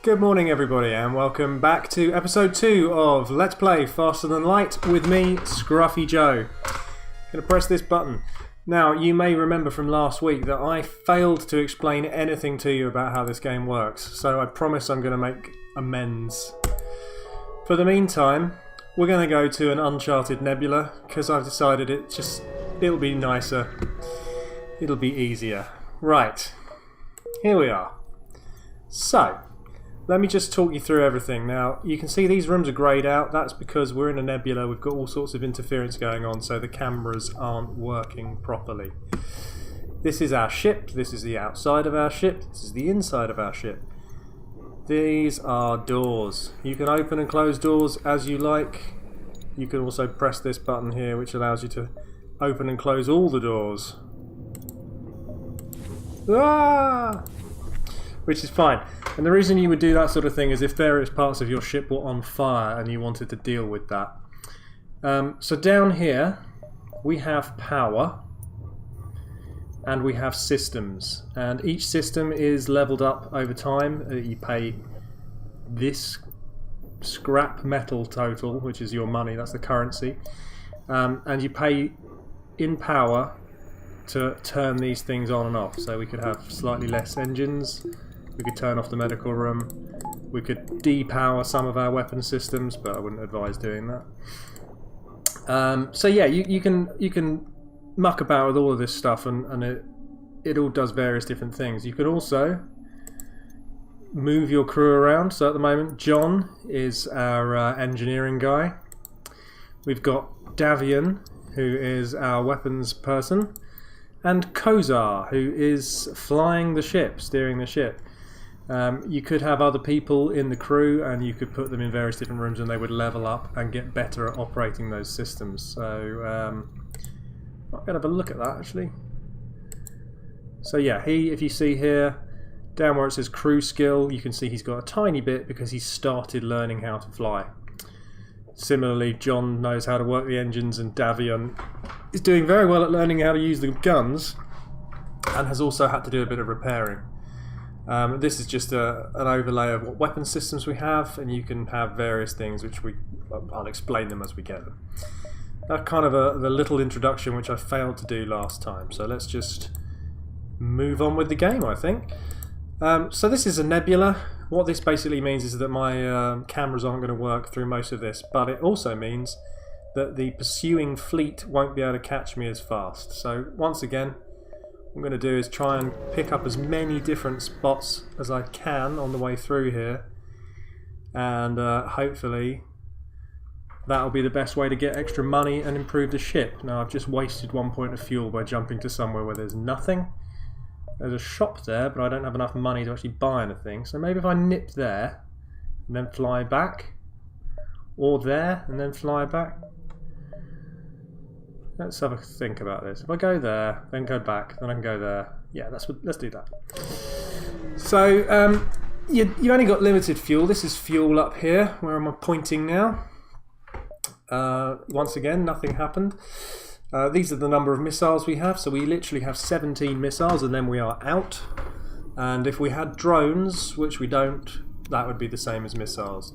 Good morning everybody and welcome back to episode 2 of Let's Play Faster Than Light with me, Scruffy Joe. I'm going to press this button. Now you may remember from last week that I failed to explain anything to you about how this game works, so I promise I'm going to make amends. For the meantime, we're going to go to an uncharted nebula because I've decided it'll be nicer, it'll be easier. Right, here we are. So, let me just talk you through everything. Now, you can see these rooms are greyed out. That's because we're in a nebula. We've got all sorts of interference going on, so the cameras aren't working properly. This is our ship. This is the outside of our ship. This is the inside of our ship. These are doors. You can open and close doors as you like. You can also press this button here, which allows you to open and close all the doors. Ah! Which is fine. And the reason you would do that sort of thing is if various parts of your ship were on fire and you wanted to deal with that. So down here we have power and we have systems, and each system is leveled up over time. You pay this scrap metal total, which is your money, that's the currency, and you pay in power to turn these things on and off. So we could have slightly less engines. We could turn off the medical room. We could depower some of our weapon systems, but I wouldn't advise doing that. So yeah, you can muck about with all of this stuff, and it all does various different things. You can also move your crew around. So at the moment, John is our engineering guy. We've got Davian, who is our weapons person, and Kozar, who is flying the ship, steering the ship. You could have other people in the crew and you could put them in various different rooms and they would level up and get better at operating those systems. So I'm going to have a look at that actually. So yeah, if you see here, down where it says crew skill, you can see he's got a tiny bit because he's started learning how to fly. Similarly, John knows how to work the engines, and Davian is doing very well at learning how to use the guns and has also had to do a bit of repairing. This is just an overlay of what weapon systems we have, and you can have various things which I'll explain them as we get them. That's kind of the little introduction which I failed to do last time, so let's just move on with the game, I think. So this is a nebula. What this basically means is that my cameras aren't going to work through most of this, but it also means that the pursuing fleet won't be able to catch me as fast. So once again, what I'm going to do is try and pick up as many different spots as I can on the way through here, and hopefully that'll be the best way to get extra money and improve the ship. Now I've just wasted 1 point of fuel by jumping to somewhere where there's nothing. There's a shop there, but I don't have enough money to actually buy anything, so maybe if I nip there and then fly back, or there and then fly back. Let's have a think about this. If I go there, then go back, then I can go there. Yeah, let's do that. So you only got limited fuel. This is fuel up here. Where am I pointing now? Once again, nothing happened. These are the number of missiles we have. So we literally have 17 missiles, and then we are out. And if we had drones, which we don't, that would be the same as missiles.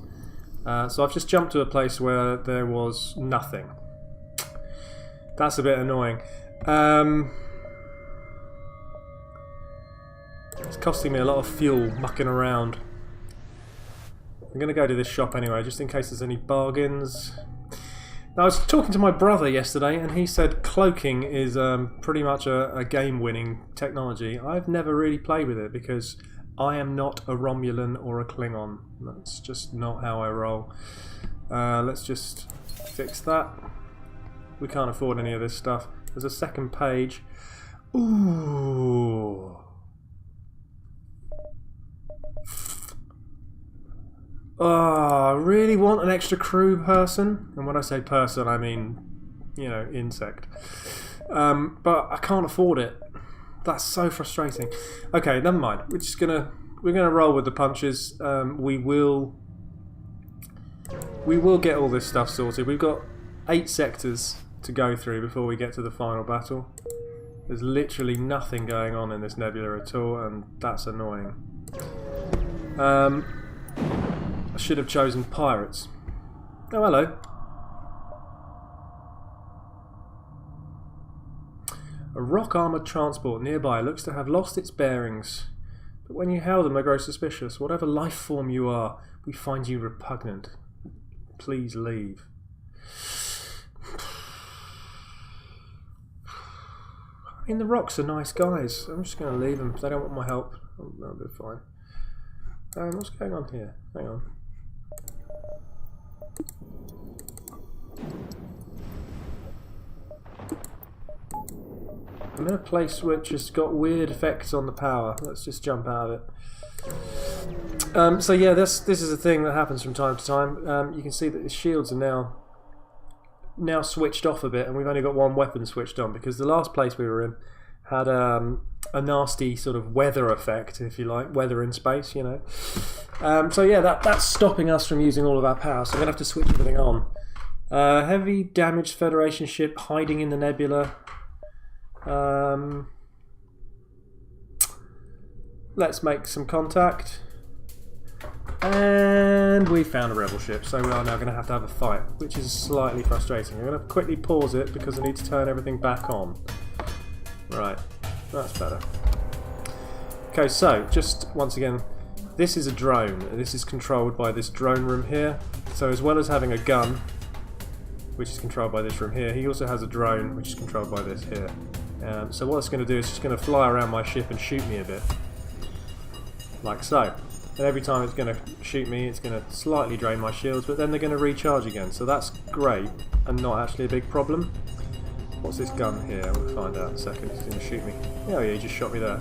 So I've just jumped to a place where there was nothing. That's a bit annoying. It's costing me a lot of fuel mucking around. I'm going to go to this shop anyway, just in case there's any bargains. Now, I was talking to my brother yesterday, and he said cloaking is pretty much a game-winning technology. I've never really played with it because I am not a Romulan or a Klingon. That's just not how I roll. Let's just fix that. We can't afford any of this stuff. There's a second page. Ooh. Oh, I really want an extra crew person. And when I say person, I mean, you know, insect. But I can't afford it. That's so frustrating. Okay, never mind. We're gonna roll with the punches. We will get all this stuff sorted. We've got 8 sectors to go through before we get to the final battle. There's literally nothing going on in this nebula at all, and that's annoying. I should have chosen pirates. Oh, hello. A rock armoured transport nearby looks to have lost its bearings. But when you hail them, they grow suspicious. Whatever life form you are, we find you repugnant. Please leave. I mean, the rocks are nice guys. I'm just going to leave them. If they don't want my help, that'll be fine. What's going on here? Hang on. I'm in a place which has got weird effects on the power. Let's just jump out of it. So yeah, this is a thing that happens from time to time. You can see that the shields are now switched off a bit, and we've only got one weapon switched on because the last place we were in had a nasty sort of weather effect, if you like, weather in space, you know. So yeah, that's stopping us from using all of our power. So I'm gonna have to switch everything on. Heavy damaged Federation ship hiding in the nebula. Let's make some contact. And we found a rebel ship, so we are now going to have a fight, which is slightly frustrating. I'm going to quickly pause it because I need to turn everything back on. Right, that's better. Okay, so just once again, this is a drone. This is controlled by this drone room here. So as well as having a gun, which is controlled by this room here, he also has a drone, which is controlled by this here. So what it's going to do is just going to fly around my ship and shoot me a bit. Like so. And every time it's going to shoot me, it's going to slightly drain my shields, but then they're going to recharge again. So that's great, and not actually a big problem. What's this gun here? We'll find out in a second. It's going to shoot me. Oh yeah, he just shot me there.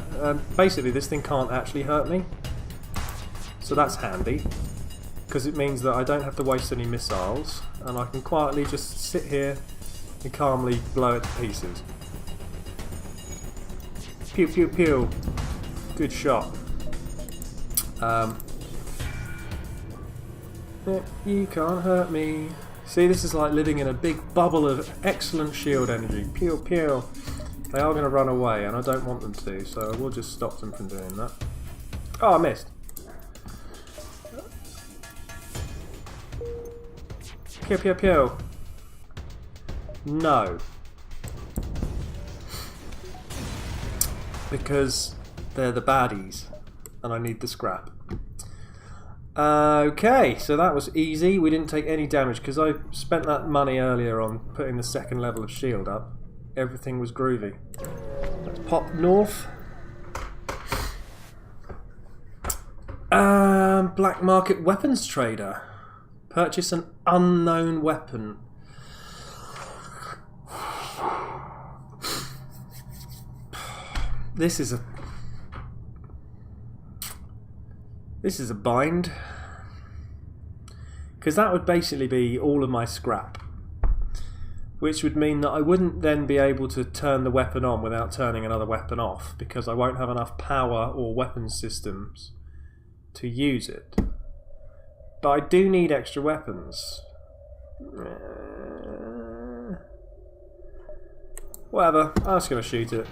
Basically, this thing can't actually hurt me. So that's handy, because it means that I don't have to waste any missiles, and I can quietly just sit here and calmly blow it to pieces. Pew pew pew. Good shot. You can't hurt me. See, this is like living in a big bubble of excellent shield energy. Pew pew. They are going to run away, and I don't want them to, so I will just stop them from doing that. Oh, I missed. Pew pew pew. No. Because they're the baddies, and I need the scrap. Okay, so that was easy. We didn't take any damage because I spent that money earlier on putting the second level of shield up. Everything was groovy. Let's pop north. Black market weapons trader. Purchase an unknown weapon. This is a bind, because that would basically be all of my scrap, which would mean that I wouldn't then be able to turn the weapon on without turning another weapon off, because I won't have enough power or weapon systems to use it. But I do need extra weapons. Whatever, I'm just going to shoot it.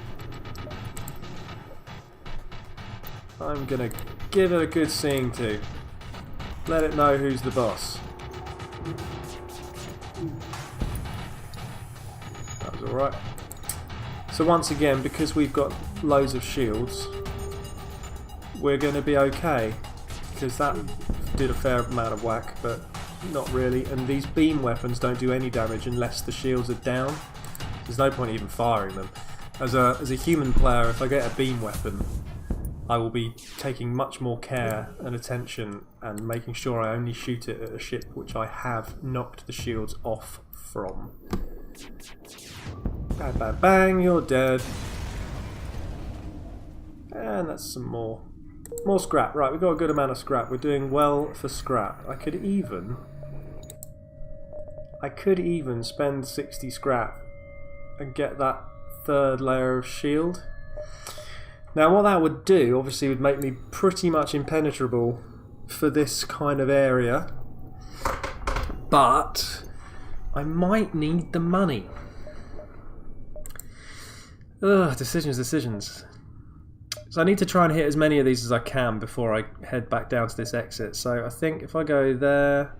I'm going to give it a good seeing to. Let it know who's the boss. That was alright. So once again, because we've got loads of shields, we're going to be okay. Because that did a fair amount of whack, but not really. And these beam weapons don't do any damage unless the shields are down. There's no point even firing them. As a human player, if I get a beam weapon, I will be taking much more care and attention and making sure I only shoot it at a ship which I have knocked the shields off from. Bang, bang, bang, you're dead. And that's some more scrap. Right, we've got a good amount of scrap. We're doing well for scrap. I could even spend 60 scrap and get that third layer of shield. Now what that would do, obviously, would make me pretty much impenetrable for this kind of area, but I might need the money. Ugh, decisions. So I need to try and hit as many of these as I can before I head back down to this exit. So I think if I go there...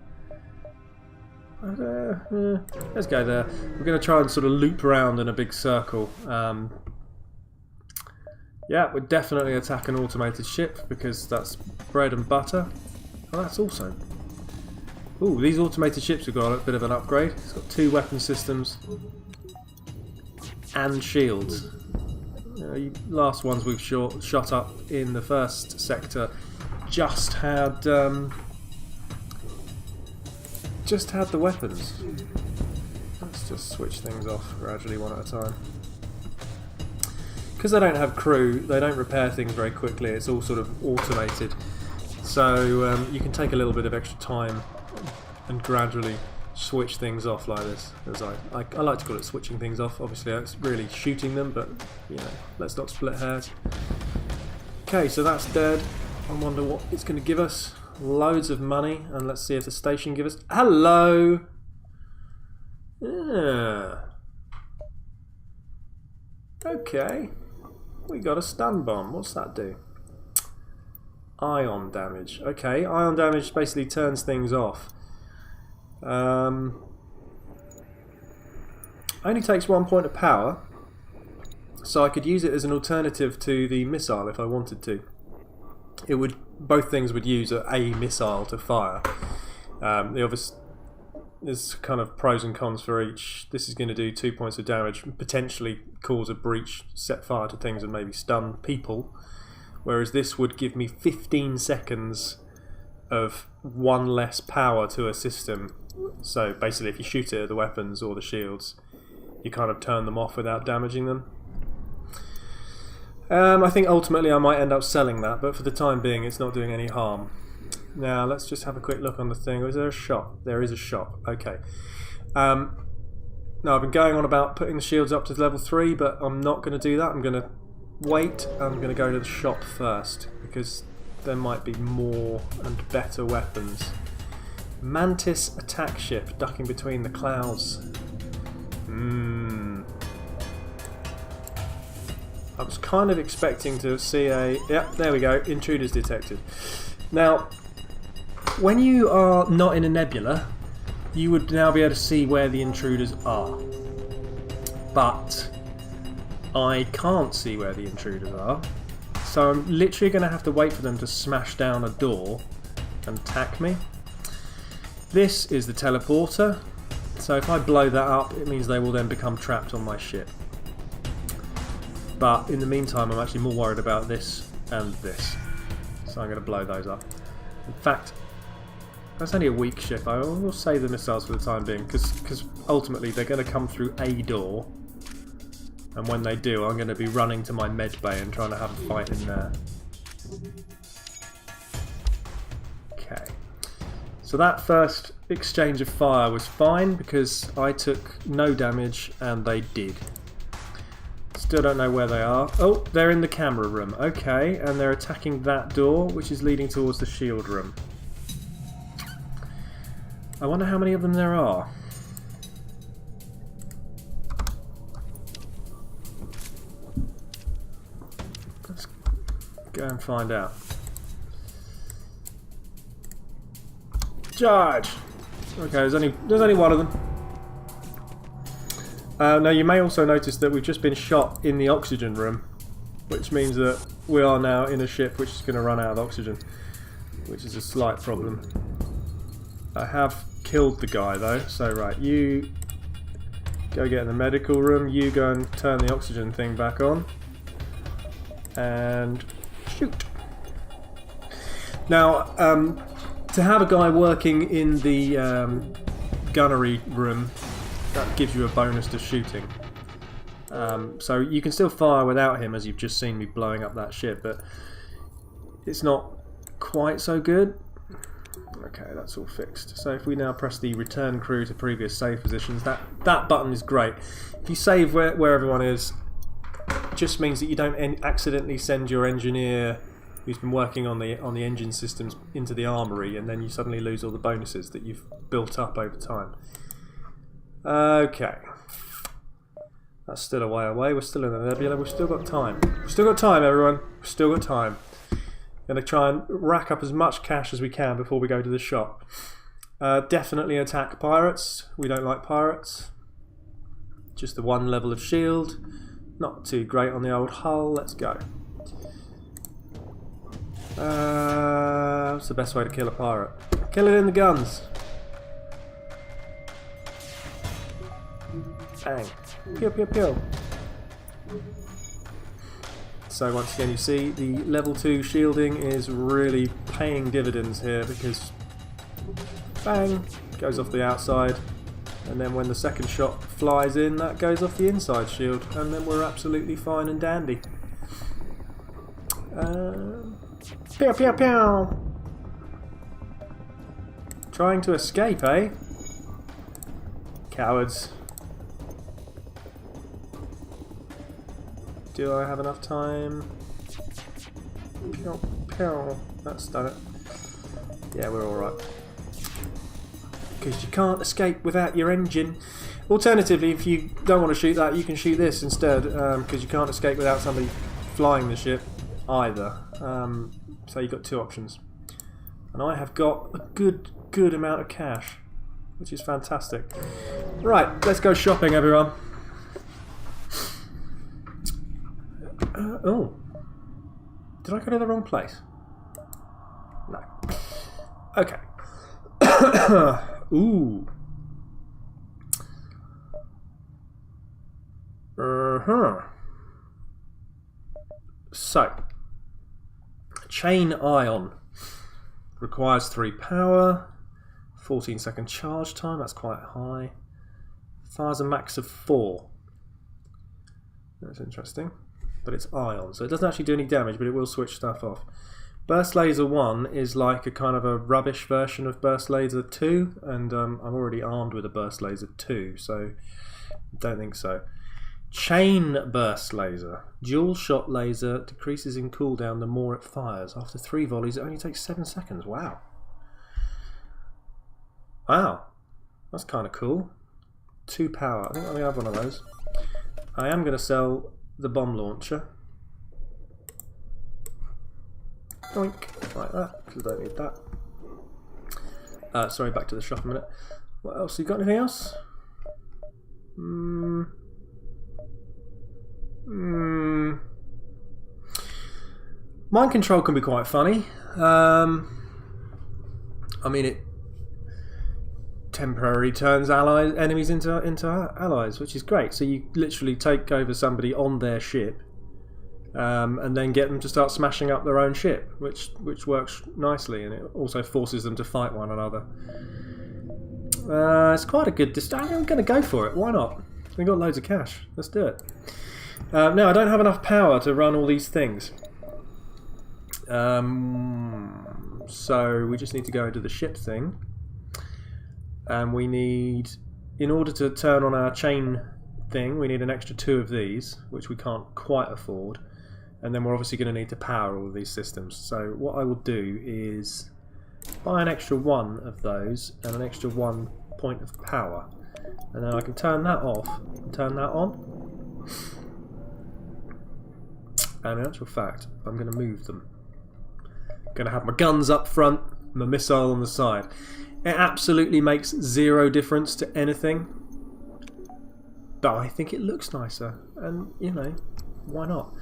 let's go there. We're going to try and sort of loop around in a big circle. Yeah, we'd definitely attack an automated ship because that's bread and butter. Oh, that's also... Ooh, these automated ships have got a bit of an upgrade. It's got 2 weapon systems and shields. Last ones we've shot up in the first sector just had the weapons. Let's just switch things off gradually one at a time. Because they don't have crew, they don't repair things very quickly. It's all sort of automated, so you can take a little bit of extra time and gradually switch things off like this. As I like to call it switching things off. Obviously it's really shooting them, but you know, let's not split hairs. Okay, so that's dead. I wonder what it's going to give us. Loads of money, and let's see if the station gives us... Hello! Yeah. Okay. We got a stun bomb. What's that do? Ion damage. Okay, ion damage basically turns things off. Only takes 1 point of power, so I could use it as an alternative to the missile if I wanted to. It would, both things would use a missile to fire. There's kind of pros and cons for each. This is going to do 2 points of damage, potentially cause a breach, set fire to things and maybe stun people, whereas this would give me 15 seconds of 1 less power to a system. So basically if you shoot it at the weapons or the shields, you kind of turn them off without damaging them. I think ultimately I might end up selling that, but for the time being it's not doing any harm. Now let's just have a quick look on the thing. Is there a shop? There is a shop. Okay. Now I've been going on about putting the shields up to level 3, but I'm not going to do that. I'm going to wait. I'm going to go to the shop first because there might be more and better weapons. Mantis attack ship ducking between the clouds. I was kind of expecting to see a... Yep, there we go. Intruders detected. Now, when you are not in a nebula, you would now be able to see where the intruders are. But I can't see where the intruders are. So I'm literally going to have to wait for them to smash down a door and attack me. This is the teleporter. So if I blow that up, it means they will then become trapped on my ship. But in the meantime, I'm actually more worried about this and this. So I'm going to blow those up. In fact, that's only a weak ship. I will save the missiles for the time being, because ultimately they're going to come through a door. And when they do, I'm going to be running to my med bay and trying to have a fight in there. Okay. So that first exchange of fire was fine because I took no damage and they did. Still don't know where they are. Oh, they're in the camera room. Okay, and they're attacking that door, which is leading towards the shield room. I wonder how many of them there are. Let's go and find out. Charge! Okay, there's only one of them. Now you may also notice that we've just been shot in the oxygen room, which means that we are now in a ship which is going to run out of oxygen, which is a slight problem. I have killed the guy though, so right, you go get in the medical room, you go and turn the oxygen thing back on, and shoot. Now, to have a guy working in the gunnery room, that gives you a bonus to shooting. So you can still fire without him, as you've just seen me blowing up that ship, but it's not quite so good. Okay, that's all fixed. So if we now press the return crew to previous save positions, that button is great. If you save where everyone is, it just means that you don't accidentally send your engineer who's been working on the engine systems into the armory, and then you suddenly lose all the bonuses that you've built up over time. Okay. That's still a way away. We're still in the nebula. We've still got time. We've still got time, everyone. We've still got time. Going to try and rack up as much cash as we can before we go to the shop. Definitely attack pirates. We don't like pirates. Just the one level of shield. Not too great on the old hull. Let's go. What's the best way to kill a pirate? Kill it in the guns. Bang. Pew pew pew. So once again you see the level 2 shielding is really paying dividends here because bang, goes off the outside, and then when the second shot flies in that goes off the inside shield, and then we're absolutely fine and dandy. Pew pew pew. Trying to escape, eh? Cowards. Do I have enough time? Pew, pew. That's done it. Yeah, we're alright. Because you can't escape without your engine. Alternatively, if you don't want to shoot that, you can shoot this instead, because you can't escape without somebody flying the ship either. So you've got two options. And I have got a good amount of cash, which is fantastic. Right, let's go shopping, everyone. Oh, did I go to the wrong place? No. Okay. Ooh. So, chain ion requires 3 power, 14-second charge time. That's quite high. Fires a max of 4. That's interesting. But it's ion, so it doesn't actually do any damage, but it will switch stuff off. Burst Laser 1 is like a kind of a rubbish version of Burst Laser 2, and I'm already armed with a Burst Laser 2, so I don't think so. Chain Burst Laser. Dual shot laser decreases in cooldown the more it fires. After 3 volleys, it only takes 7 seconds. Wow. Wow. That's kind of cool. 2 power. I think I'm going to have one of those. I am going to sell the bomb launcher. Oink, like that, because I don't need that. Sorry, back to the shop a minute. What else? You got anything else? Mind control can be quite funny. I mean, it temporarily turns enemies into allies, which is great. So you literally take over somebody on their ship, and then get them to start smashing up their own ship, which works nicely, and it also forces them to fight one another. It's quite a good I'm going to go for it. Why not? We've got loads of cash. Let's do it. Now I don't have enough power to run all these things, so we just need to go into the ship thing. And we need, in order to turn on our chain thing, we need an extra 2 of these, which we can't quite afford. And then we're obviously going to need to power all of these systems. So what I will do is buy an extra 1 of those and an extra 1 point of power. And then I can turn that off and turn that on. And in actual fact, I'm going to move them. I'm going to have my guns up front, my missile on the side. It absolutely makes 0 difference to anything, but I think it looks nicer, and you know, why not?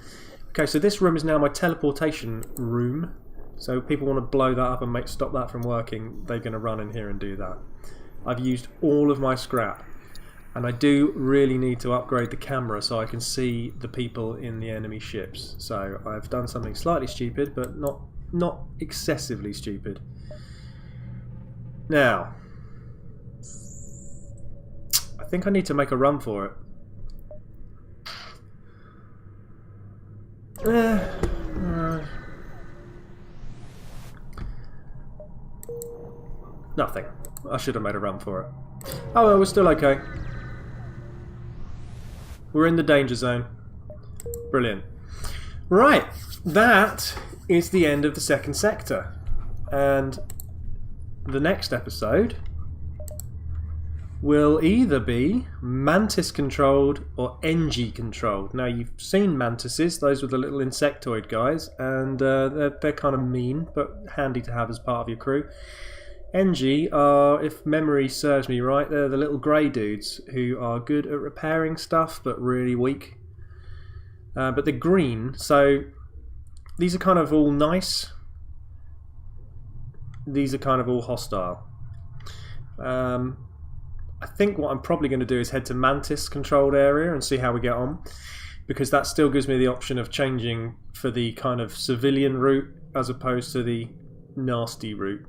Okay, so this room is now my teleportation room, so if people want to blow that up and stop that from working, they're going to run in here and do that. I've used all of my scrap, and I do really need to upgrade the camera so I can see the people in the enemy ships. So I've done something slightly stupid, but not excessively stupid. Now, I think I need to make a run for it. Nothing. I should have made a run for it. Oh well, we're still okay. We're in the danger zone. Brilliant. Right, that is the end of the second sector. And the next episode will either be mantis controlled or NG controlled. Now you've seen mantises, those with the little insectoid guys, and they're kind of mean but handy to have as part of your crew. NG are, if memory serves me right, they're the little grey dudes who are good at repairing stuff but really weak. But they're green, so these are kind of all nice. These are kind of all hostile. I think what I'm probably going to do is head to Mantis controlled area and see how we get on, because that still gives me the option of changing for the kind of civilian route as opposed to the nasty route.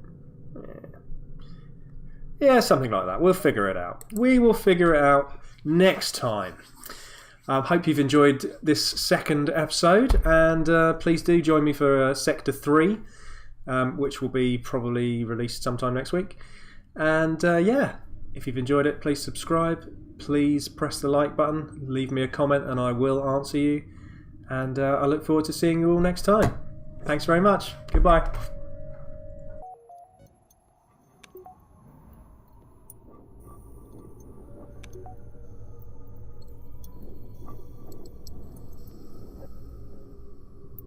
Yeah, something like that. We'll figure it out. We will figure it out next time. Hope you've enjoyed this second episode, and please do join me for Sector 3, which will be probably released sometime next week. And yeah, if you've enjoyed it, please subscribe, please press the like button, leave me a comment and I will answer you. And I look forward to seeing you all next time. Thanks very much. Goodbye.